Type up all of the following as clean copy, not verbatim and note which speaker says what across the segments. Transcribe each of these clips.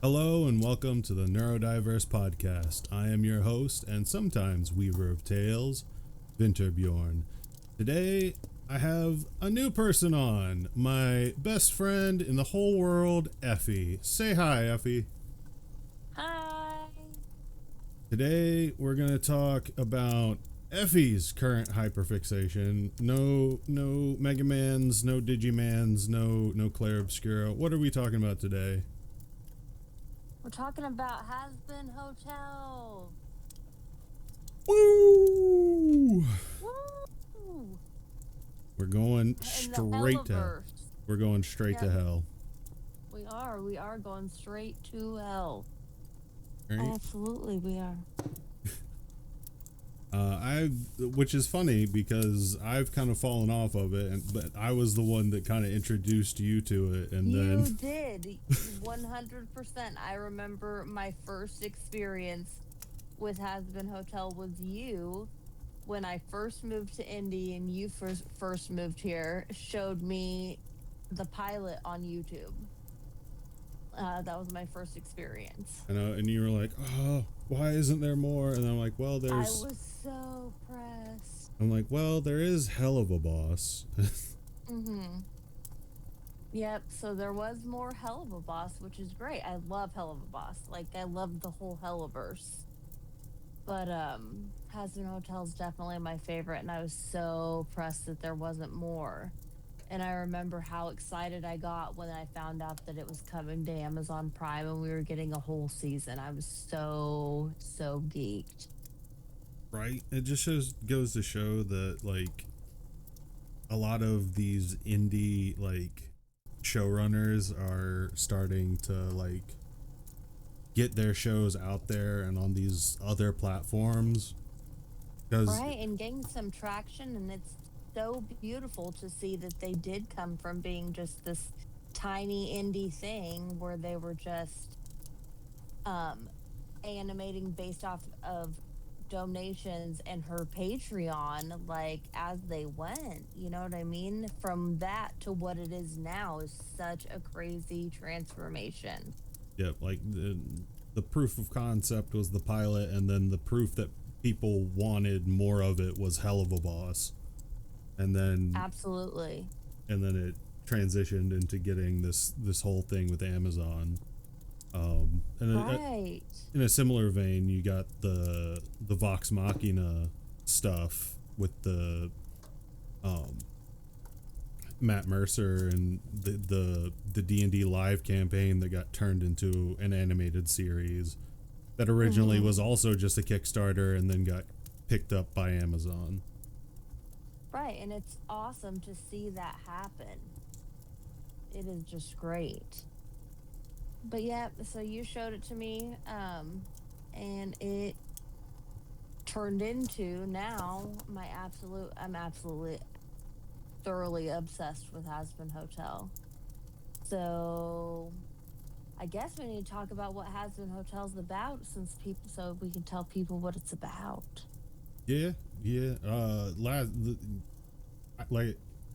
Speaker 1: Hello and welcome to the Neurodiverse podcast. I am your host and sometimes weaver of tales, Bjorn. Today I have a new person on, my best friend in the whole world, Effy. Say hi, Effy.
Speaker 2: Hi.
Speaker 1: Today we're going to talk about Effy's current hyperfixation. No Mega Mans, no Digimans, no Claire Obscura. What are we talking about today?
Speaker 2: We're talking about Hazbin Hotel.
Speaker 1: Woo!
Speaker 2: Woo!
Speaker 1: We're going straight to hell.
Speaker 2: We are going straight to hell.
Speaker 1: Right?
Speaker 2: Absolutely, we are.
Speaker 1: Which is funny because I've kind of fallen off of it, but I was the one that kind of introduced you to it, and then
Speaker 2: You did 100%. I remember my first experience with Hazbin Hotel was you when I first moved to Indy and you first moved here. Showed me the pilot on YouTube. That was my first experience.
Speaker 1: and you were like, "Oh, why isn't there more?" And I'm like, "Well,
Speaker 2: I was so pressed.
Speaker 1: I'm like, "Well, there is Helluva Boss."
Speaker 2: Mm-hmm. Yep, so there was more Helluva Boss, which is great. I love Helluva Boss. Like, I love the whole Helluverse. But, Hazbin Hotel's definitely my favorite, and I was so pressed that there wasn't more. And I remember how excited I got when I found out that it was coming to Amazon Prime and we were getting a whole season. I was so geeked.
Speaker 1: Right? It just goes to show that, like, a lot of these indie, like, showrunners are starting to, like, get their shows out there and on these other platforms.
Speaker 2: Right, and getting some traction, and it's so beautiful to see that they did come from being just this tiny indie thing where they were just animating based off of donations and her Patreon, like, as they went. You know what I mean? From that to what it is now is such a crazy transformation.
Speaker 1: Yep, like the proof of concept was the pilot, and then the proof that people wanted more of it was Helluva Boss. And then
Speaker 2: Absolutely.
Speaker 1: And then it transitioned into getting this whole thing with Amazon.
Speaker 2: Right.
Speaker 1: In a similar vein, you got the Vox Machina stuff with the Matt Mercer and the D&D live campaign that got turned into an animated series that originally was also just a Kickstarter and then got picked up by Amazon.
Speaker 2: Right, and it's awesome to see that happen. It is just great. But yeah, so you showed it to me, and it turned into now I'm absolutely thoroughly obsessed with Hazbin Hotel. So I guess we need to talk about what Hazbin Hotel's about, so we can tell people what it's about.
Speaker 1: Yeah.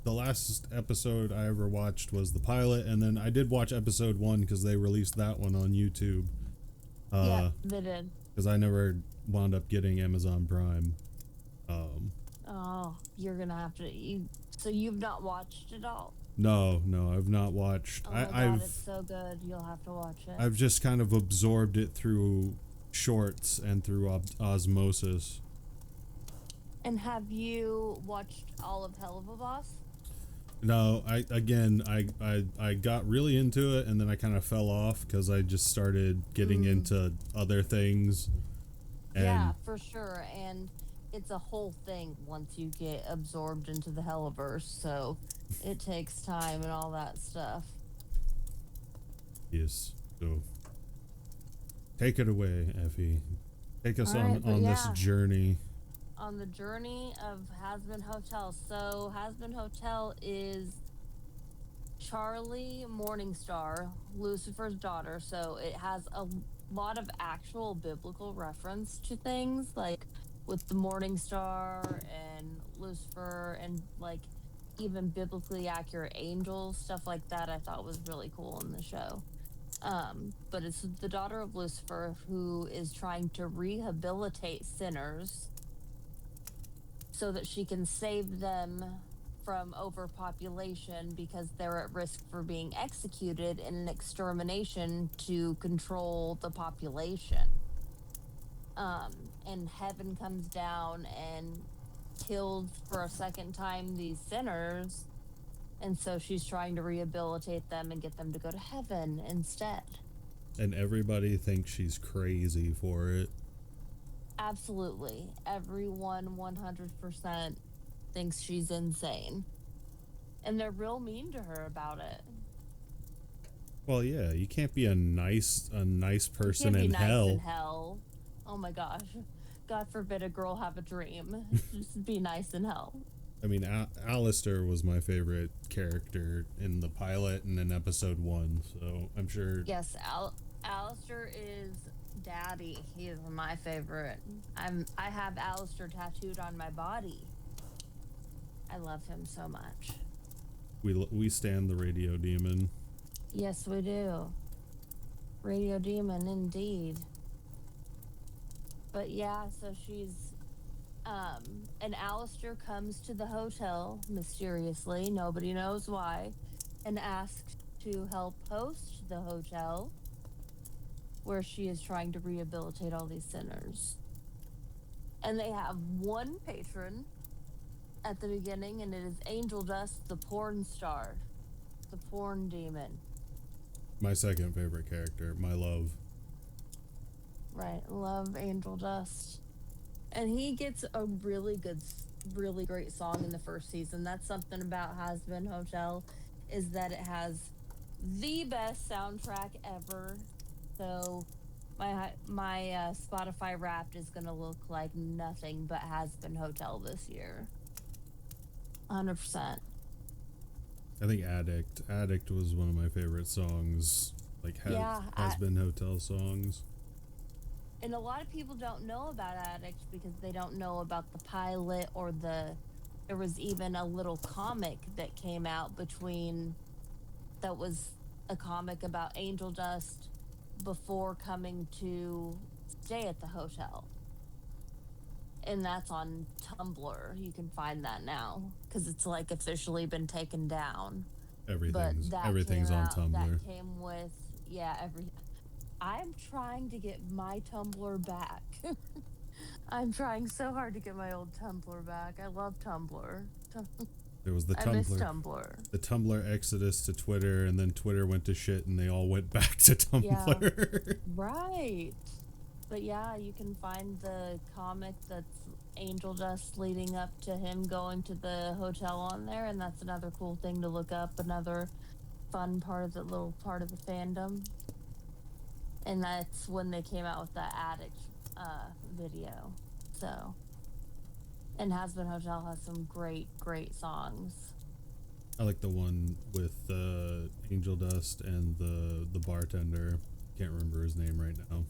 Speaker 1: The last episode I ever watched was the pilot, and then I did watch episode 1 because they released that one on YouTube.
Speaker 2: Yeah, they did.
Speaker 1: Because I never wound up getting Amazon Prime.
Speaker 2: Oh, you're gonna have to. So you've not watched it all?
Speaker 1: No, I've not watched.
Speaker 2: Oh my God, it's so good. You'll have to watch it.
Speaker 1: I've just kind of absorbed it through shorts and through osmosis.
Speaker 2: And have you watched all of Helluva Boss?
Speaker 1: No, I got really into it, and then I kind of fell off because I just started getting into other things. And
Speaker 2: yeah, for sure. And it's a whole thing once you get absorbed into the Helluverse, so it takes time and all that stuff.
Speaker 1: Yes. So take it away, Effy. Take us
Speaker 2: on
Speaker 1: this journey.
Speaker 2: On the journey of Hazbin Hotel. So Hazbin Hotel is Charlie Morningstar, Lucifer's daughter. So it has a lot of actual biblical reference to things, like with the Morningstar and Lucifer, and like even biblically accurate angels, stuff like that. I thought was really cool in the show. But it's the daughter of Lucifer who is trying to rehabilitate sinners so that she can save them from overpopulation because they're at risk for being executed in an extermination to control the population. And heaven comes down and kills for a second time these sinners. And so she's trying to rehabilitate them and get them to go to heaven instead.
Speaker 1: And everybody thinks she's crazy for it.
Speaker 2: Absolutely. Everyone 100% thinks she's insane. And they're real mean to her about it.
Speaker 1: Well, yeah, you can't be a nice person
Speaker 2: you can't be
Speaker 1: in
Speaker 2: nice
Speaker 1: hell.
Speaker 2: in hell. Oh my gosh. God forbid a girl have a dream. Just be nice in hell.
Speaker 1: I mean, Alistair was my favorite character in the pilot and in episode 1, so I'm sure.
Speaker 2: Yes, Alistair is daddy. He is my favorite. I have Alistair tattooed on my body. I love him so much.
Speaker 1: We stand the radio demon.
Speaker 2: Yes, we do. Radio demon, indeed. But yeah, so she's and Alistair comes to the hotel mysteriously, nobody knows why, and asks to help host the hotel where she is trying to rehabilitate all these sinners. And they have one patron at the beginning, and it is Angel Dust, the porn star, the porn demon.
Speaker 1: My second favorite character, my love.
Speaker 2: Right, love Angel Dust. And he gets a really great song in the first season. That's something about Hazbin Hotel, is that it has the best soundtrack ever. So my Spotify Wrapped is gonna look like nothing but Hazbin Hotel this year. 100%.
Speaker 1: I think Addict was one of my favorite songs, like Hazbin Hotel songs.
Speaker 2: And a lot of people don't know about Addict because they don't know about the pilot or there was even a little comic that came out that was a comic about Angel Dust before coming to stay at the hotel. And that's on Tumblr. You can find that now because it's like officially been taken down.
Speaker 1: Everything's on Tumblr.
Speaker 2: That came with I'm trying to get my Tumblr back. I'm trying so hard to get my old Tumblr back. I love Tumblr.
Speaker 1: There was the
Speaker 2: I miss Tumblr.
Speaker 1: The Tumblr exodus to Twitter, and then Twitter went to shit, and they all went back to Tumblr.
Speaker 2: Yeah, right. But yeah, you can find the comic that's Angel Dust leading up to him going to the hotel on there, and that's another cool thing to look up. Another fun part of the fandom. And that's when they came out with that Addict video. So, and Hazbin Hotel has some great songs.
Speaker 1: I like the one with Angel Dust and the bartender. Can't remember his name right now.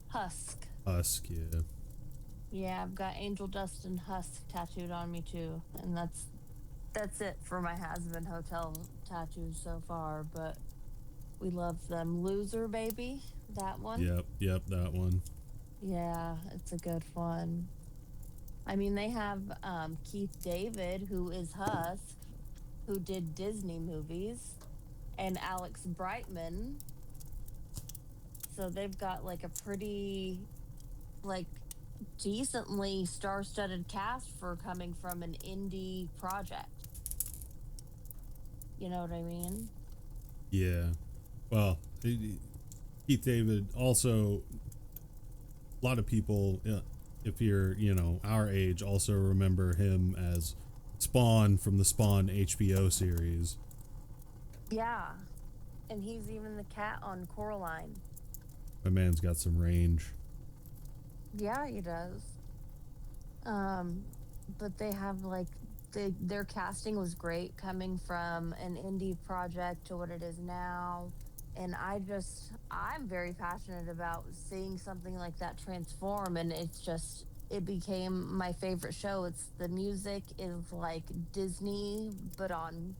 Speaker 2: Husk,
Speaker 1: yeah.
Speaker 2: Yeah, I've got Angel Dust and Husk tattooed on me too, and that's it for my Hazbin Hotel tattoos so far. But we love them. Loser Baby, that one.
Speaker 1: Yep, that one.
Speaker 2: Yeah, it's a good one. I mean, they have Keith David, who is Husk, who did Disney movies, and Alex Brightman. So they've got like a pretty, like, decently star-studded cast for coming from an indie project. You know what I mean?
Speaker 1: Yeah. Well, Keith David also, a lot of people, if you're, our age, also remember him as Spawn from the Spawn HBO series.
Speaker 2: Yeah. And he's even the cat on Coraline.
Speaker 1: My man's got some range.
Speaker 2: Yeah, he does. But they have their casting was great, coming from an indie project to what it is now. And I'm very passionate about seeing something like that transform, and it's just it became my favorite show. It's the music is like Disney, but on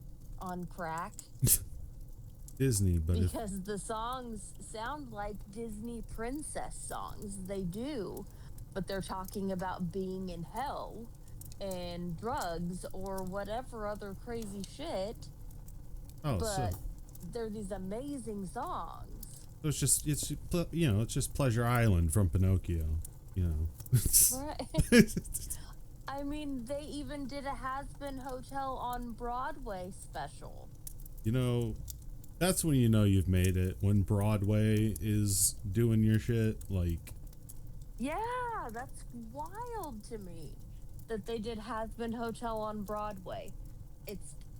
Speaker 2: crack.
Speaker 1: Disney, but if
Speaker 2: Because the songs sound like Disney princess songs. They do, but they're talking about being in hell and drugs or whatever other crazy shit.
Speaker 1: oh, so
Speaker 2: But they're these amazing songs.
Speaker 1: it's just it's just Pleasure Island from Pinocchio, you know.
Speaker 2: Right. I mean, they even did a Hazbin Hotel on Broadway special.
Speaker 1: You know, that's when you know you've made it, when Broadway is doing your shit. Like,
Speaker 2: Yeah, that's wild to me that they did Hazbin Hotel on Broadway.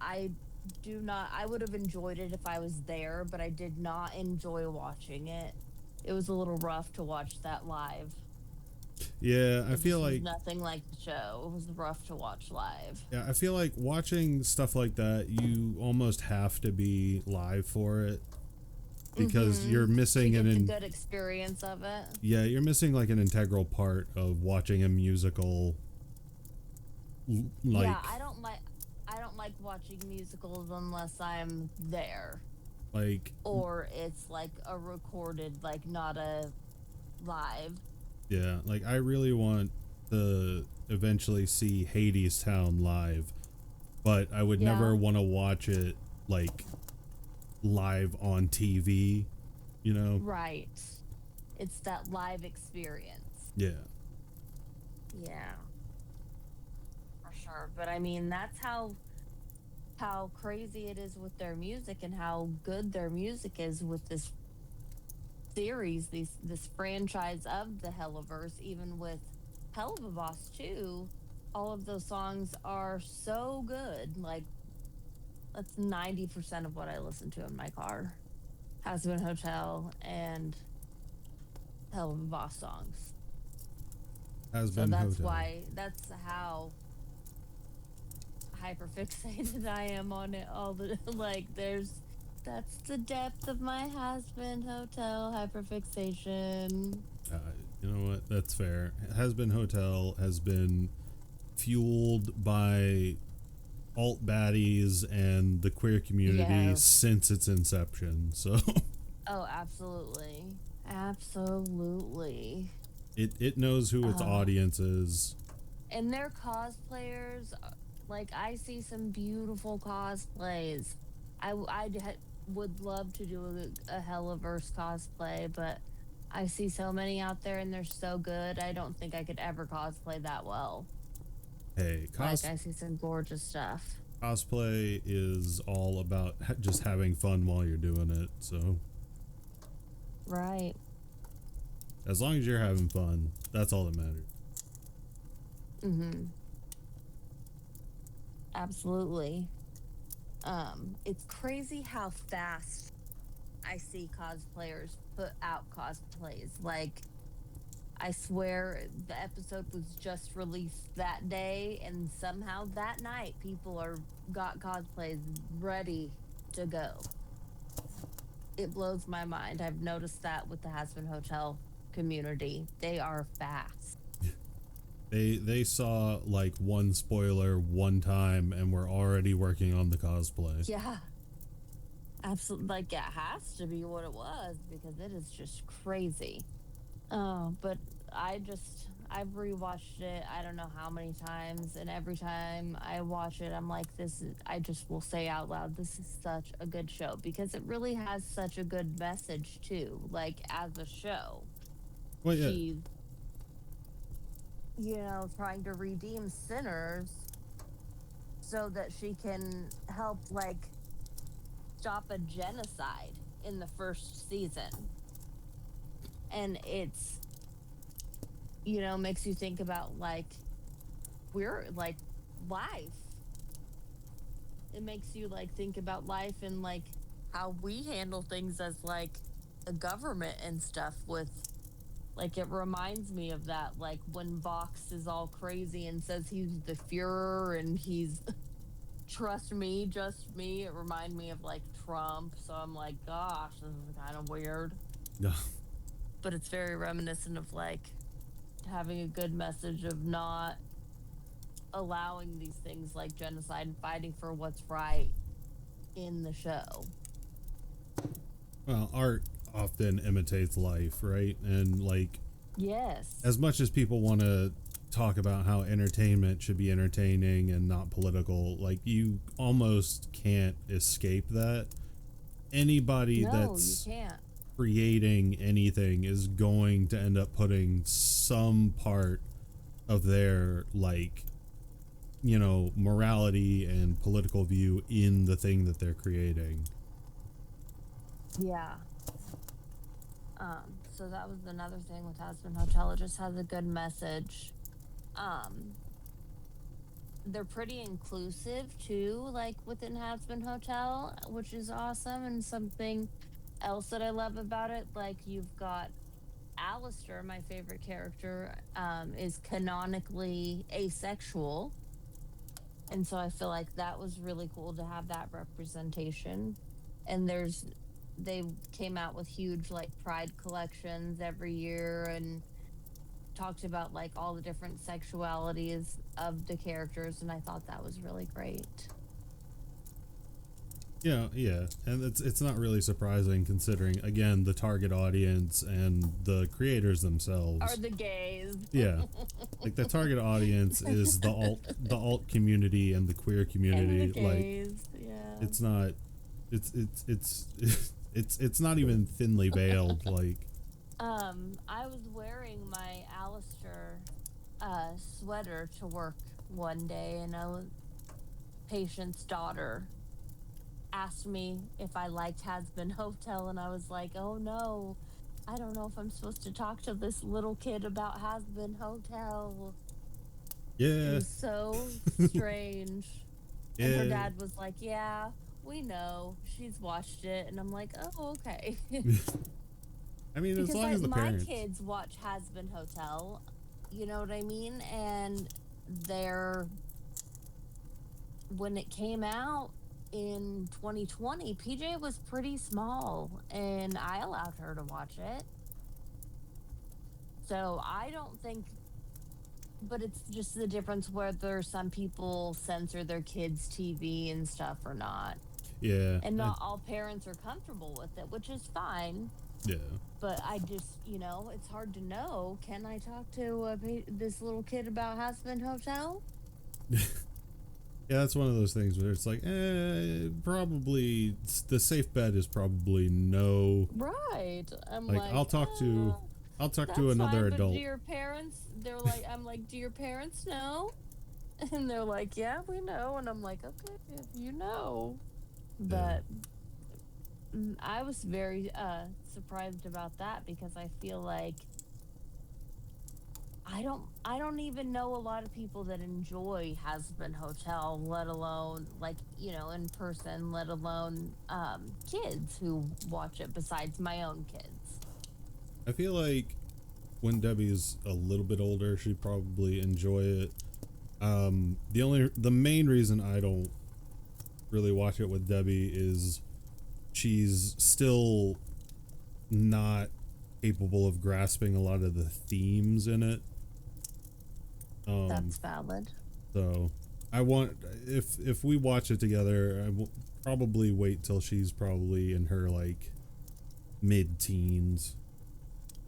Speaker 2: I do not, I would have enjoyed it if I was there, but I did not enjoy watching it. It was a little rough to watch that live.
Speaker 1: yeah, I
Speaker 2: It
Speaker 1: feel
Speaker 2: just was
Speaker 1: like
Speaker 2: nothing like the show. It was rough to watch live.
Speaker 1: yeah, I feel like watching stuff like that, you almost have to be live for it because you're
Speaker 2: To
Speaker 1: missing
Speaker 2: get the good experience of it.
Speaker 1: yeah, you're missing like an integral part of watching a musical. Like,
Speaker 2: Yeah, I don't like watching musicals unless I'm there.
Speaker 1: like,
Speaker 2: Or it's like a recorded, like not a live.
Speaker 1: yeah, like I really want to eventually see Hades Town live, but I would never
Speaker 2: Yeah.
Speaker 1: want to watch it like live on TV, you know?
Speaker 2: Right. It's that live experience.
Speaker 1: Yeah.
Speaker 2: Yeah. For sure. But I mean, that's how crazy it is with their music and how good their music is with this series, this franchise of the Helluverse, even with Helluva Boss too. All of those songs are so good. Like that's 90% of what I listen to in my car. Hazbin Hotel and Helluva Boss songs.
Speaker 1: Hazbin Hotel.
Speaker 2: That's how hyperfixated I am on it all the like that's the depth of my Hazbin Hotel hyperfixation.
Speaker 1: You know what? That's fair. Hazbin Hotel has been fueled by alt baddies and the queer community
Speaker 2: Yes.
Speaker 1: since its inception. So
Speaker 2: Oh, absolutely. Absolutely.
Speaker 1: it knows who its audience is.
Speaker 2: And their cosplayers, like I see some beautiful cosplays. Would love to do a Helluverse cosplay, but I see so many out there and they're so good. I don't think I could ever cosplay that well.
Speaker 1: Hey,
Speaker 2: Like I see some gorgeous stuff.
Speaker 1: cosplay is all about just having fun while you're doing it. So
Speaker 2: Right.
Speaker 1: as long as you're having fun, that's all that matters.
Speaker 2: Absolutely. It's crazy how fast I see cosplayers put out cosplays. Like, I swear the episode was just released that day, and somehow that night people got cosplays ready to go. It blows my mind. I've noticed that with the Hazbin Hotel community. They are fast.
Speaker 1: They saw like one spoiler one time and were already working on the cosplay.
Speaker 2: Yeah. Absolutely. Like, it has to be what it was because it is just crazy. Oh, but I've rewatched it I don't know how many times, and every time I watch it, I'm like, I just will say out loud, this is such a good show because it really has such a good message too. Like, as a show,
Speaker 1: Well, yeah.
Speaker 2: she's, trying to redeem sinners so that she can help, like, stop a genocide in the first season. And it's, makes you think about, like, life. It makes you, like, think about life and, like, how we handle things as, like, a government and stuff with, like, it reminds me of that, like, when Vox is all crazy and says he's the Fuhrer and he's trust me, just me. It reminded me of, like, Trump. So I'm like, gosh, this is kind of weird.
Speaker 1: No.
Speaker 2: But it's very reminiscent of, like, having a good message of not allowing these things like genocide and fighting for what's right in the show.
Speaker 1: Well, art often imitates life, right? And like,
Speaker 2: Yes.
Speaker 1: as much as people want to talk about how entertainment should be entertaining and not political, like, you almost can't escape that. Anybody that's
Speaker 2: you can't.
Speaker 1: creating anything is going to end up putting some part of their, like, you know, morality and political view in the thing that they're creating.
Speaker 2: Yeah. So that was another thing with Hazbin Hotel. It just has a good message. They're pretty inclusive too, like within Hazbin Hotel, which is awesome. And something else that I love about it, like you've got Alistair, my favorite character, is canonically asexual. And so I feel like that was really cool to have that representation. And they came out with huge like pride collections every year and talked about like all the different sexualities of the characters, and I thought that was really great.
Speaker 1: Yeah, and it's not really surprising considering, again, the target audience and the creators themselves
Speaker 2: Are the gays.
Speaker 1: Yeah, like the target audience is the alt community and the queer community.
Speaker 2: And the gays,
Speaker 1: like,
Speaker 2: yeah.
Speaker 1: it's not, it's not even thinly veiled. Like,
Speaker 2: I was wearing my Alistair sweater to work one day, and patient's daughter asked me if I liked Hazbin Hotel, and I was like, oh no, I don't know if I'm supposed to talk to this little kid about Hazbin Hotel.
Speaker 1: Yeah.
Speaker 2: It was so strange.
Speaker 1: Yeah.
Speaker 2: And her dad was like, yeah, we know. She's watched it. And I'm like, oh, okay.
Speaker 1: I mean,
Speaker 2: because
Speaker 1: as long as the
Speaker 2: my
Speaker 1: parents.
Speaker 2: kids watch Hazbin Hotel, you know what I mean? And when it came out in 2020, PJ was pretty small, and I allowed her to watch it. So I don't think, but it's just the difference whether some people censor their kids' TV and stuff or not.
Speaker 1: Yeah.
Speaker 2: And not all parents are comfortable with it, which is fine.
Speaker 1: Yeah.
Speaker 2: But I just, it's hard to know. Can I talk to this little kid about Hazbin Hotel?
Speaker 1: Yeah, that's one of those things where it's like, probably the safe bet is probably no.
Speaker 2: Right. I'm
Speaker 1: like I'll talk to another
Speaker 2: fine,
Speaker 1: adult.
Speaker 2: But do your parents? They're like, I'm like, do your parents know? And they're like, yeah, we know. And I'm like, okay, if you know. But I was very surprised about that, because I feel like I don't even know a lot of people that enjoy Hazbin Hotel, let alone like, in person, let alone kids who watch it besides my own kids.
Speaker 1: I feel like when Debbie's a little bit older, she'd probably enjoy it. The main reason I don't really watch it with Debbie is she's still not capable of grasping a lot of the themes in it.
Speaker 2: That's valid.
Speaker 1: So I want, if we watch it together, I will probably wait till she's probably in her like mid-teens.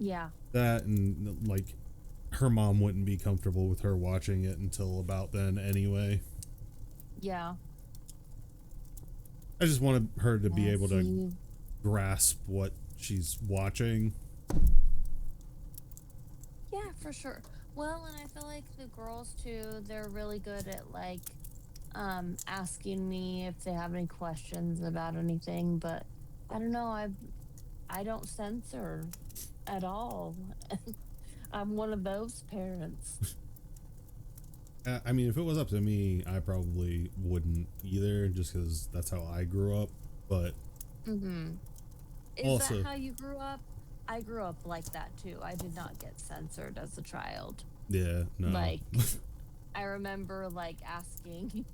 Speaker 2: Yeah.
Speaker 1: That, and like her mom wouldn't be comfortable with her watching it until about then anyway.
Speaker 2: Yeah.
Speaker 1: I just wanted her to be able to grasp what she's watching.
Speaker 2: Yeah, for sure. Well, and I feel like the girls too, they're really good at like asking me if they have any questions about anything, but I don't know, I don't censor at all. I'm one of those parents.
Speaker 1: I mean, if it was up to me, I probably wouldn't either, just because that's how I grew up. But
Speaker 2: Is
Speaker 1: also,
Speaker 2: that how you grew up? I grew up like that too. I did not get censored as a child.
Speaker 1: Yeah, no.
Speaker 2: Like, I remember like asking,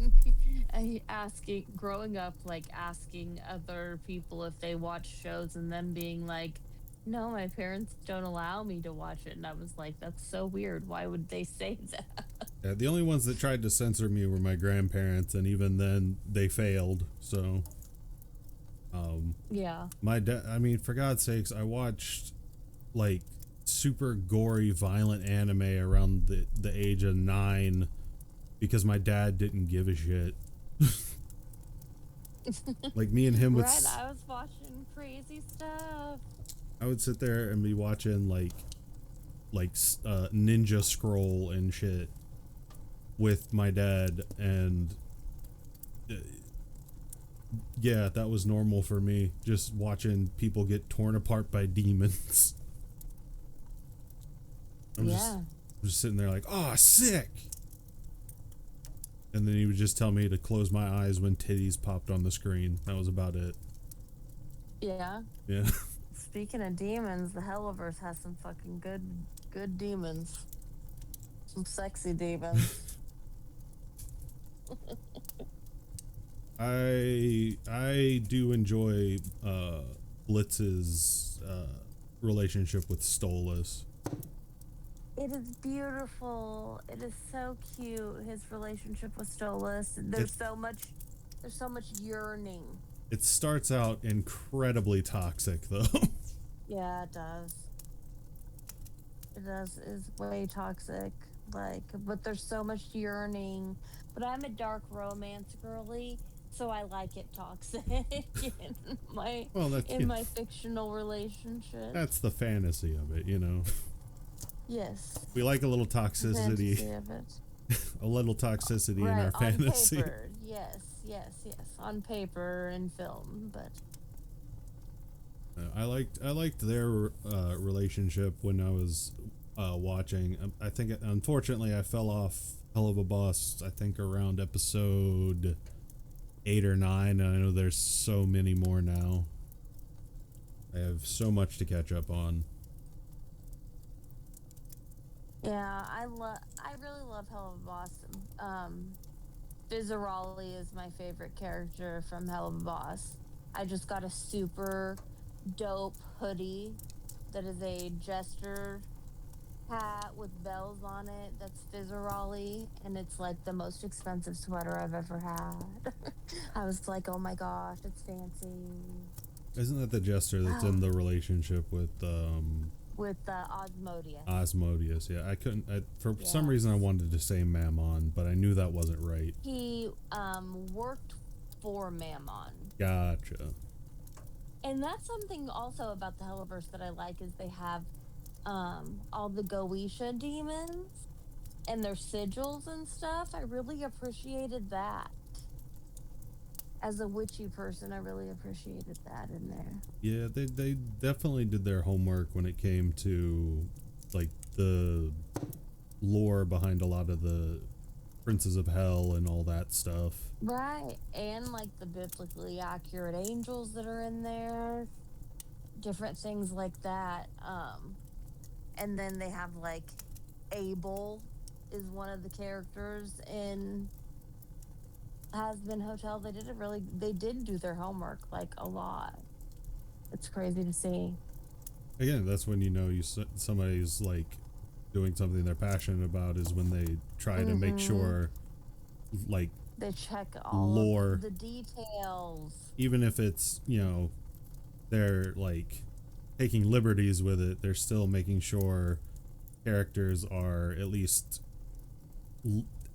Speaker 2: growing up, like asking other people if they watched shows and them being like, No, my parents don't allow me to watch it. And I was like, that's so weird. Why would they say that?
Speaker 1: The only ones that tried to censor me were my grandparents, and even then they failed. So,
Speaker 2: Yeah.
Speaker 1: my dad, I mean, for God's sakes, I watched like super gory, violent anime around the age of 9 because my dad didn't give a shit. Like me and him would,
Speaker 2: Right. I was watching crazy stuff.
Speaker 1: I would sit there and be watching Ninja Scroll and shit with my dad, and yeah, that was normal for me, just watching people get torn apart by demons. I'm just sitting there like, oh, sick. And then he would just tell me to close my eyes when titties popped on the screen. That was about it.
Speaker 2: Yeah.
Speaker 1: Yeah.
Speaker 2: Speaking of demons, the Helluverse has some fucking good demons. Some sexy demons.
Speaker 1: I do enjoy Blitz's relationship with Stolas.
Speaker 2: It is beautiful. It is so cute. His relationship with Stolas. There's so much yearning.
Speaker 1: It starts out incredibly toxic, though.
Speaker 2: Yeah, it does. It does. It's way toxic. But there's so much yearning. But I'm a dark romance girly, so I like it toxic in my fictional relationship.
Speaker 1: That's the fantasy of it, you know.
Speaker 2: Yes.
Speaker 1: We like a little toxicity.
Speaker 2: Of it.
Speaker 1: A little toxicity
Speaker 2: right,
Speaker 1: in our fantasy.
Speaker 2: On paper, yes. On paper and film, but
Speaker 1: I liked their relationship when I was watching. I think unfortunately I fell off Helluva Boss, I think around episode 8 or 9, and I know there's so many more now. I have so much to catch up on.
Speaker 2: yeah, I really love Helluva Boss. Fizzarolli is my favorite character from Helluva Boss. I just got a super dope hoodie that is a jester hat with bells on it. That's Fizzarolli, and it's like the most expensive sweater I've ever had. I was like, oh my gosh, it's fancy.
Speaker 1: Isn't that the jester that's in the relationship with
Speaker 2: Osmodius?
Speaker 1: Osmodius, yeah. I couldn't. For some reason, I wanted to say Mammon, but I knew that wasn't right.
Speaker 2: He worked for Mammon.
Speaker 1: Gotcha.
Speaker 2: And that's something also about the Helluverse that I like is they have all the Goetia demons and their sigils and stuff. I really appreciated that. As a witchy person, I really appreciated that in there.
Speaker 1: Yeah, they definitely did their homework when it came to like the lore behind a lot of the Princes of Hell and all that stuff.
Speaker 2: Right, and like the biblically accurate angels that are in there, different things like that. And then they have like Abel is one of the characters in Hazbin Hotel. They did do their homework like a lot. It's crazy to see.
Speaker 1: Again, that's when you know somebody's like doing something they're passionate about, is when they try to make sure like
Speaker 2: they check all
Speaker 1: lore,
Speaker 2: of the details,
Speaker 1: even if it's, you know, they're like taking liberties with it. They're still making sure characters are at least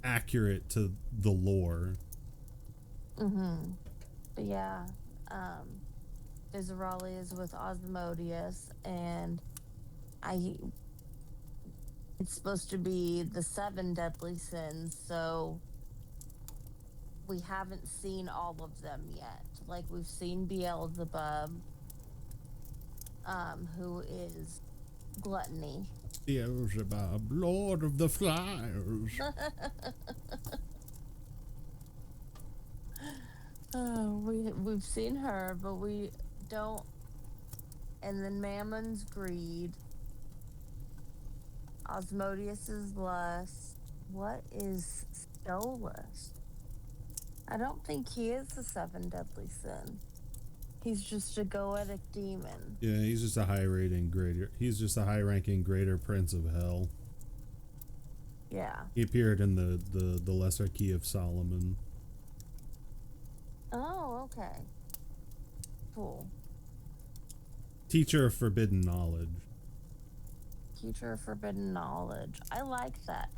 Speaker 1: accurate to the lore.
Speaker 2: But yeah, Fizzarolli is with Osmodius, and it's supposed to be the 7 deadly sins, so we haven't seen all of them yet. Like, we've seen Beelzebub, who is gluttony.
Speaker 1: Beelzebub, Lord of the Flies.
Speaker 2: We've seen her, but we don't. And then Mammon's greed, Osmodius's lust. What is Stolas? I don't think he is the 7 deadly sin. He's just a goetic demon.
Speaker 1: Yeah, he's just a he's just a high-ranking greater prince of hell.
Speaker 2: Yeah.
Speaker 1: He appeared in the Lesser Key of Solomon.
Speaker 2: Oh, okay. Cool.
Speaker 1: Teacher of forbidden knowledge.
Speaker 2: Teacher of forbidden knowledge. I like that.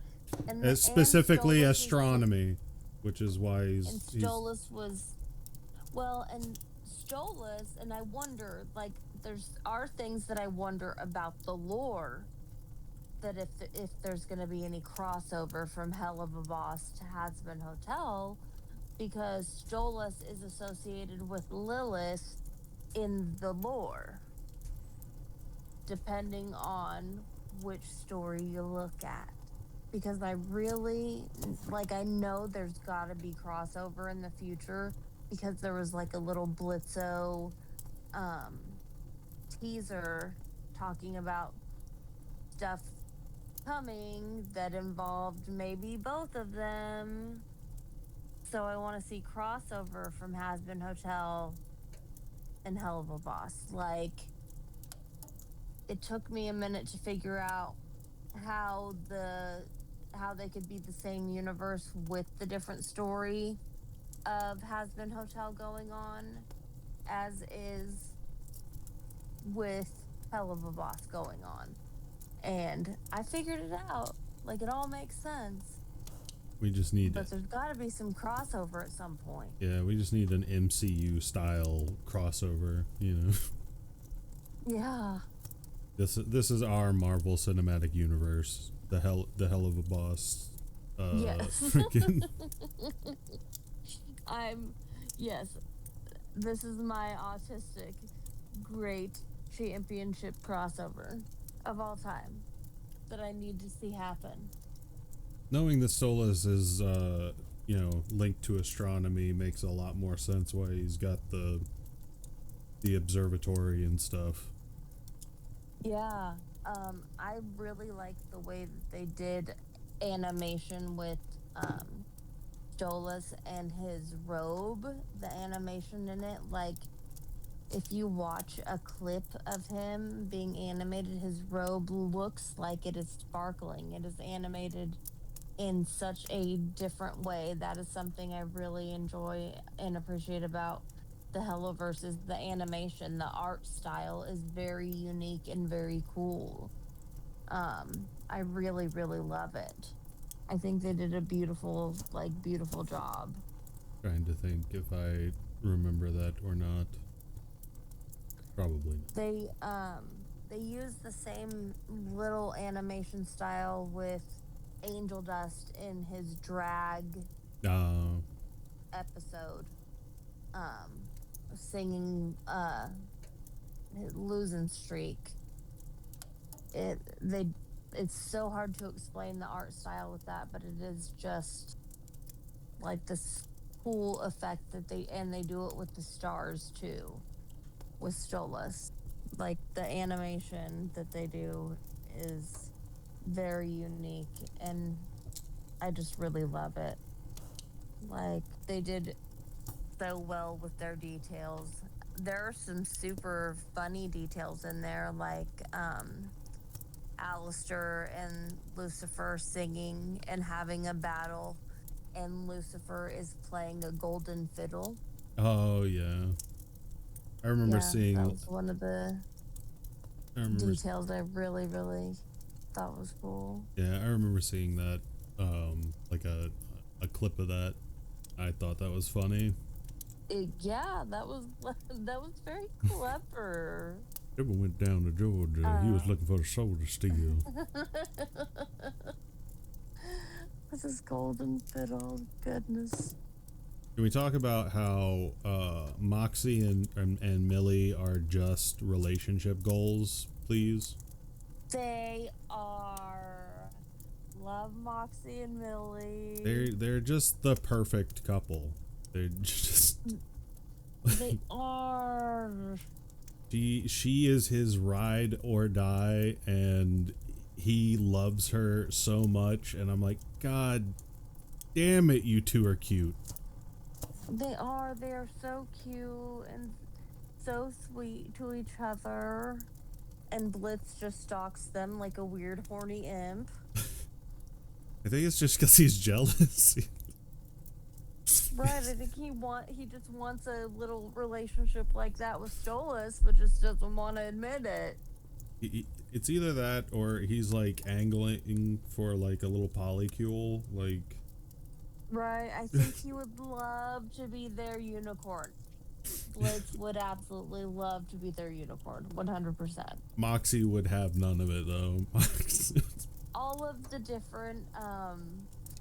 Speaker 2: And
Speaker 1: specifically astronomy, which is why
Speaker 2: and Stolas was, well, and Stolas, and I wonder, like, are things that I wonder about the lore, that if there's going to be any crossover from Helluva Boss to Hazbin Hotel, because Stolas is associated with Lilith in the lore, depending on which story you look at. Because I really, like, I know there's got to be crossover in the future, because there was like a little Blitzo teaser talking about stuff coming that involved maybe both of them. So I want to see crossover from Hazbin Hotel and Helluva Boss. Like, it took me a minute to figure out how they could be the same universe with the different story of Hazbin Hotel going on, as is with Helluva Boss going on. And I figured it out. Like, it all makes sense.
Speaker 1: We just need,
Speaker 2: but there's got to be some crossover at some point.
Speaker 1: Yeah, we just need an MCU style crossover, you know.
Speaker 2: Yeah.
Speaker 1: This is our Marvel Cinematic Universe. The hell of a boss.
Speaker 2: Yes.
Speaker 1: Freaking.
Speaker 2: Yes. This is my autistic great championship crossover of all time that I need to see happen.
Speaker 1: Knowing that Stolas is, you know, linked to astronomy makes a lot more sense why he's got the observatory and stuff.
Speaker 2: Yeah. I really like the way that they did animation with Stolas and his robe, the animation in it. Like, if you watch a clip of him being animated, his robe looks like it is sparkling. It is animated in such a different way. That is something I really enjoy and appreciate about the Helluverse, is the animation. The art style is very unique and very cool. I really, really love it. I think they did a beautiful job.
Speaker 1: Trying to think if I remember that or not. Probably.
Speaker 2: They use the same little animation style with Angel Dust in his drag episode, singing Losing Streak. It's so hard to explain the art style with that, but it is just like this cool effect that they do it with the stars too, with Stolas. Like, the animation that they do is very unique, and I just really love it. Like, they did so well with their details. There are some super funny details in there, like Alistair and Lucifer singing and having a battle, and Lucifer is playing a golden fiddle.
Speaker 1: Oh yeah, I remember seeing
Speaker 2: that was one of the details I really, really thought was cool.
Speaker 1: Yeah, I remember seeing that, like a clip of that. I thought that was funny.
Speaker 2: That was very clever.
Speaker 1: Ever went down to Georgia, he was looking for a Soldier Steel.
Speaker 2: This is golden fiddle, goodness.
Speaker 1: Can we talk about how Moxie and Millie are just relationship goals, please?
Speaker 2: They are. Love Moxie and Millie.
Speaker 1: They're just the perfect couple. They're just.
Speaker 2: They are.
Speaker 1: She is his ride or die, and he loves her so much, and I'm like, God damn it, you two are cute.
Speaker 2: They are so cute, and so sweet to each other, and Blitz just stalks them like a weird horny imp.
Speaker 1: I think it's just because he's jealous.
Speaker 2: Right, I think he just wants a little relationship like that with Stolas, but just doesn't want to admit it.
Speaker 1: It's either that or he's like angling for like a little polycule, like.
Speaker 2: Right, I think he would love to be their unicorn. Blitz would absolutely love to be their unicorn, 100%.
Speaker 1: Moxie would have none of it though.
Speaker 2: All of the different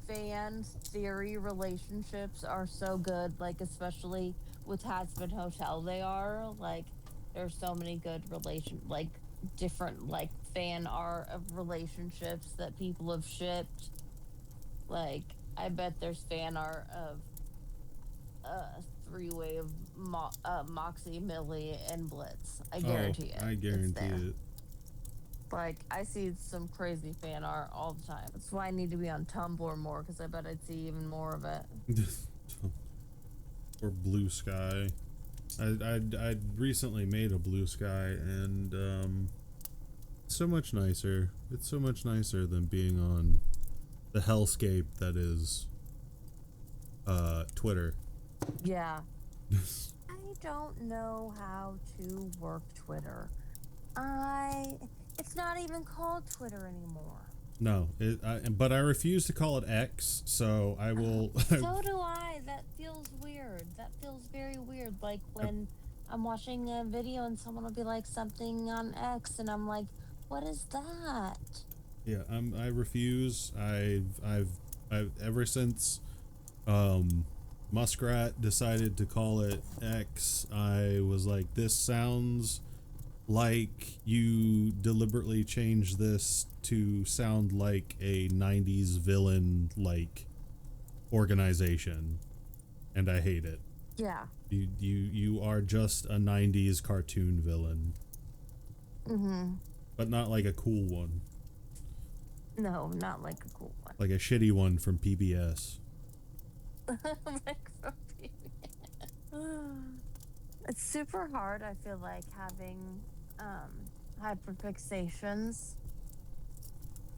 Speaker 2: fan theory relationships are so good, like especially with Hazbin Hotel. They are like there's so many good different like fan art of relationships that people have shipped. Like I bet there's fan art of a three-way of Moxie, Millie, and Blitz. I guarantee it.
Speaker 1: I guarantee it.
Speaker 2: Like, I see some crazy fan art all the time. That's why I need to be on Tumblr more, because I bet I'd see even more of it.
Speaker 1: Or Blue Sky. I recently made a Blue Sky, and so much nicer. It's so much nicer than being on the hellscape that is Twitter.
Speaker 2: Yeah. I don't know how to work Twitter. It's not even called Twitter anymore.
Speaker 1: No, but I refuse to call it X, so I will.
Speaker 2: So do I. That feels weird. That feels very weird. Like when I'm watching a video and someone will be like something on X, and I'm like, what is that?
Speaker 1: Yeah, I refuse. I've ever since Muskrat decided to call it X, I was like, this sounds like you deliberately changed this to sound like a 90s villain like organization, and I hate it.
Speaker 2: Yeah.
Speaker 1: You are just a 90s cartoon villain.
Speaker 2: Mm-hmm.
Speaker 1: But not like a cool one.
Speaker 2: No, not like a cool one.
Speaker 1: Like a shitty one from PBS.
Speaker 2: Like from PBS. It's super hard, I feel like, having hyperfixations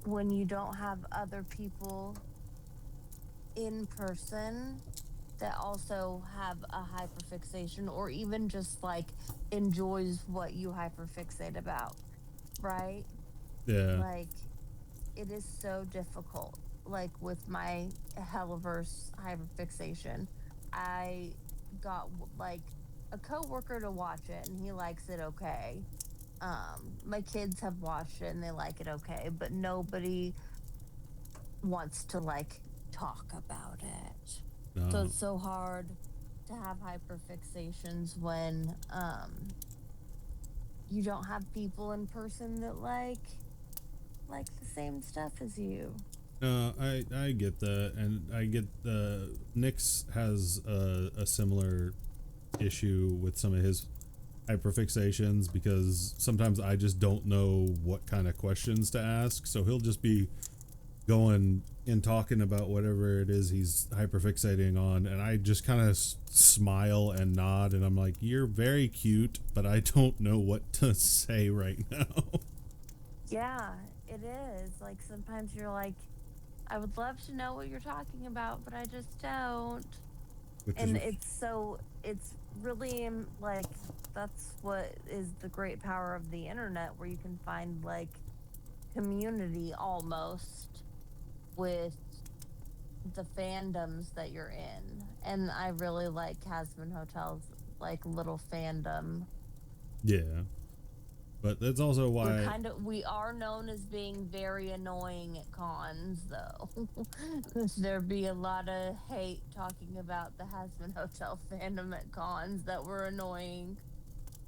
Speaker 2: when you don't have other people in person that also have a hyperfixation, or even just like enjoys what you hyperfixate about, right?
Speaker 1: Yeah.
Speaker 2: Like, it is so difficult. Like with my Helluverse hyperfixation, I got like a coworker to watch it, and he likes it okay. My kids have watched it and they like it okay, but nobody wants to like talk about it.
Speaker 1: No.
Speaker 2: So it's so hard to have hyperfixations when you don't have people in person that like the same stuff as you.
Speaker 1: I get that, and I get Nyx has a similar issue with some of his hyperfixations, because sometimes I just don't know what kind of questions to ask, so he'll just be going and talking about whatever it is he's hyperfixating on, and I just kind of smile and nod, and I'm like, you're very cute, but I don't know what to say right now.
Speaker 2: Yeah, it is. Like sometimes you're like, I would love to know what you're talking about, but I just don't. And it's really like, that's what is the great power of the internet, where you can find like community almost with the fandoms that you're in. And I really like Hazbin Hotel's like little fandom.
Speaker 1: Yeah. But that's also why
Speaker 2: we are known as being very annoying at cons, though. There'd be a lot of hate talking about the Hazbin Hotel fandom at cons that were annoying.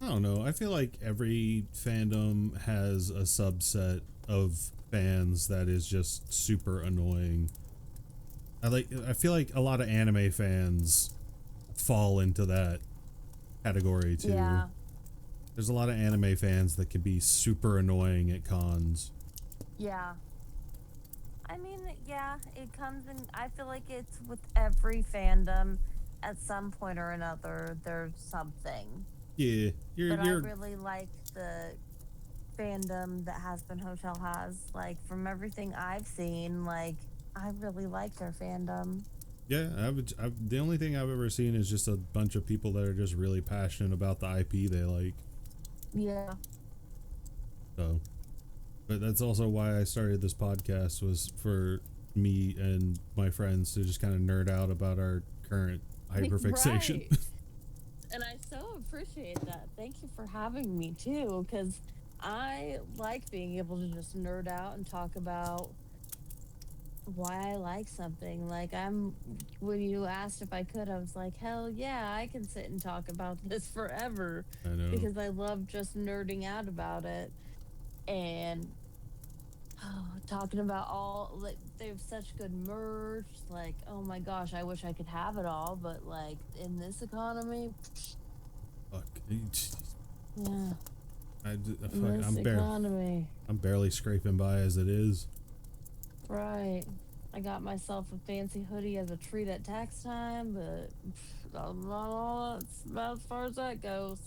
Speaker 1: I don't know. I feel like every fandom has a subset of fans that is just super annoying. I feel like a lot of anime fans fall into that category too.
Speaker 2: Yeah.
Speaker 1: There's a lot of anime fans that can be super annoying at cons.
Speaker 2: Yeah. I mean, yeah, it comes in. I feel like it's with every fandom at some point or another, there's something.
Speaker 1: Yeah,
Speaker 2: But I
Speaker 1: you're
Speaker 2: really like the fandom that Hazbin Hotel has. Like, from everything I've seen, like, I really like their fandom.
Speaker 1: yeah. The only thing I've ever seen is just a bunch of people that are just really passionate about the IP they like.
Speaker 2: Yeah.
Speaker 1: So, but that's also why I started this podcast, was for me and my friends to just kind of nerd out about our current hyperfixation.
Speaker 2: Right. And I so appreciate that. Thank you for having me too, because I like being able to just nerd out and talk about why I like something. Like, when you asked if I could, I was like, hell yeah, I can sit and talk about this forever
Speaker 1: I know.
Speaker 2: because I love just nerding out about it. And talking about all, like, they have such good merch. Like, oh my gosh, I wish I could have it all, but like in this economy,
Speaker 1: Fuck.
Speaker 2: yeah, in
Speaker 1: Fuck,
Speaker 2: this economy,
Speaker 1: I'm barely scraping by as it is.
Speaker 2: right. I got myself a fancy hoodie as a treat at tax time, but that's about as far as that goes.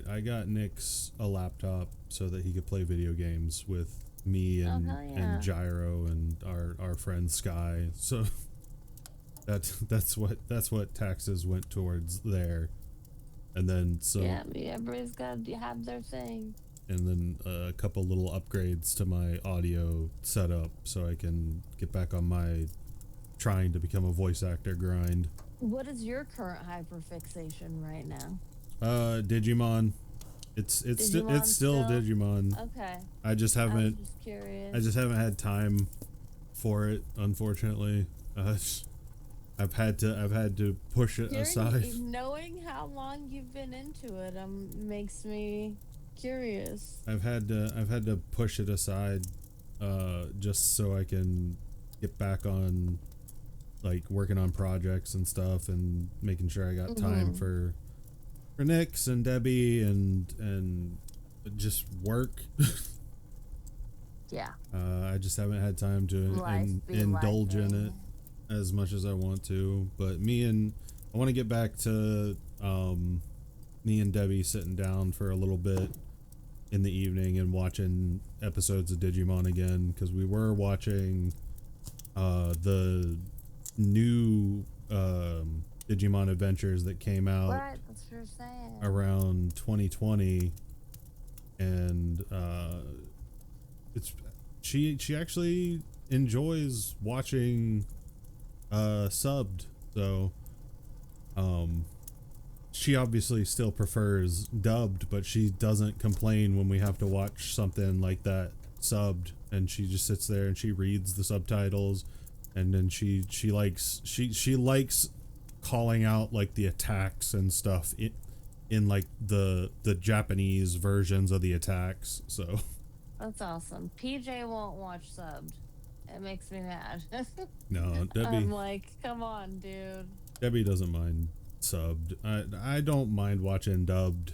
Speaker 1: I got Nick's a laptop so that he could play video games with me
Speaker 2: Oh,
Speaker 1: and
Speaker 2: hell yeah.
Speaker 1: and Gyro and our friend Sky. So that's what taxes went towards there. And then
Speaker 2: Yeah, everybody's got to have their thing.
Speaker 1: and then a couple little upgrades to my audio setup so I can get back on my trying to become a voice actor grind.
Speaker 2: What is your current hyperfixation right now?
Speaker 1: Digimon. It's still Digimon.
Speaker 2: Okay.
Speaker 1: I just haven't
Speaker 2: I was just curious.
Speaker 1: I just haven't had time for it, unfortunately. I've had to push it aside.
Speaker 2: Knowing how long you've been into it makes me curious.
Speaker 1: I've had to push it aside just so I can get back on, like, working on projects and stuff and making sure I got time for Nix and Debbie and just work.
Speaker 2: Yeah.
Speaker 1: I just haven't had time to indulge in it as much as I want to. But I want to get back to me and Debbie sitting down for a little bit in the evening and watching episodes of Digimon again, because we were watching the new Digimon Adventures that came out
Speaker 2: That's what you're saying.
Speaker 1: around 2020, and she actually enjoys watching subbed, so she obviously still prefers dubbed, but she doesn't complain when we have to watch something like that subbed, and she just sits there and she reads the subtitles, and then she likes calling out like the attacks and stuff in like the Japanese versions of the attacks. So
Speaker 2: That's awesome. PJ won't watch subbed. It makes me mad.
Speaker 1: no,
Speaker 2: I'm like, come on, dude.
Speaker 1: Debbie doesn't mind subbed. I don't mind watching dubbed.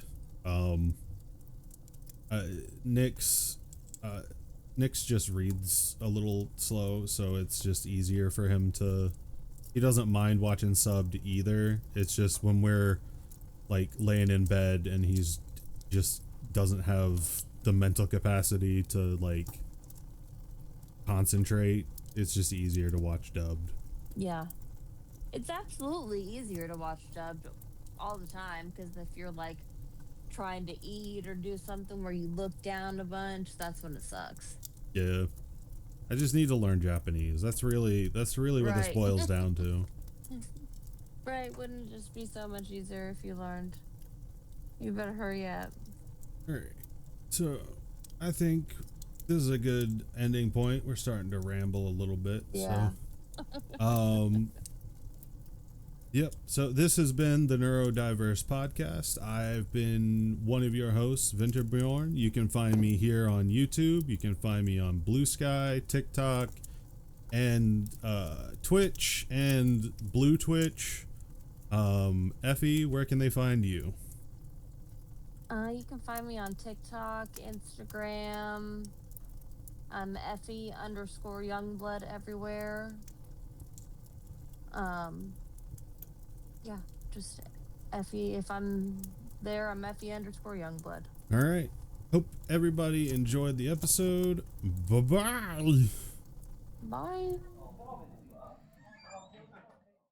Speaker 1: Nick's just reads a little slow, so it's just easier for him to. He doesn't mind watching subbed either. It's just when we're like laying in bed and he's just doesn't have the mental capacity to like concentrate, it's just easier to watch dubbed.
Speaker 2: Yeah. It's absolutely easier to watch dubbed all the time, because if you're like trying to eat or do something where you look down a bunch, that's when it sucks.
Speaker 1: Yeah. I just need to learn Japanese. That's really what this boils down to.
Speaker 2: Right. Wouldn't it just be so much easier if you learned? You better hurry up.
Speaker 1: All right. So I think this is a good ending point. We're starting to ramble a little bit.
Speaker 2: Yeah.
Speaker 1: So, yep. So this has been the Neurodiverse podcast. I've been one of your hosts, Vinterbjorn. You can find me here on YouTube. You can find me on Blue Sky, TikTok, and Twitch and Blue Twitch. Effy, where can they find you?
Speaker 2: You can find me on TikTok, Instagram. I'm Effy_Youngblood everywhere. Yeah, just Effy. If I'm There, I'm Effy_Youngblood.
Speaker 1: All right. Hope everybody enjoyed the episode. Bye-bye.
Speaker 2: Bye.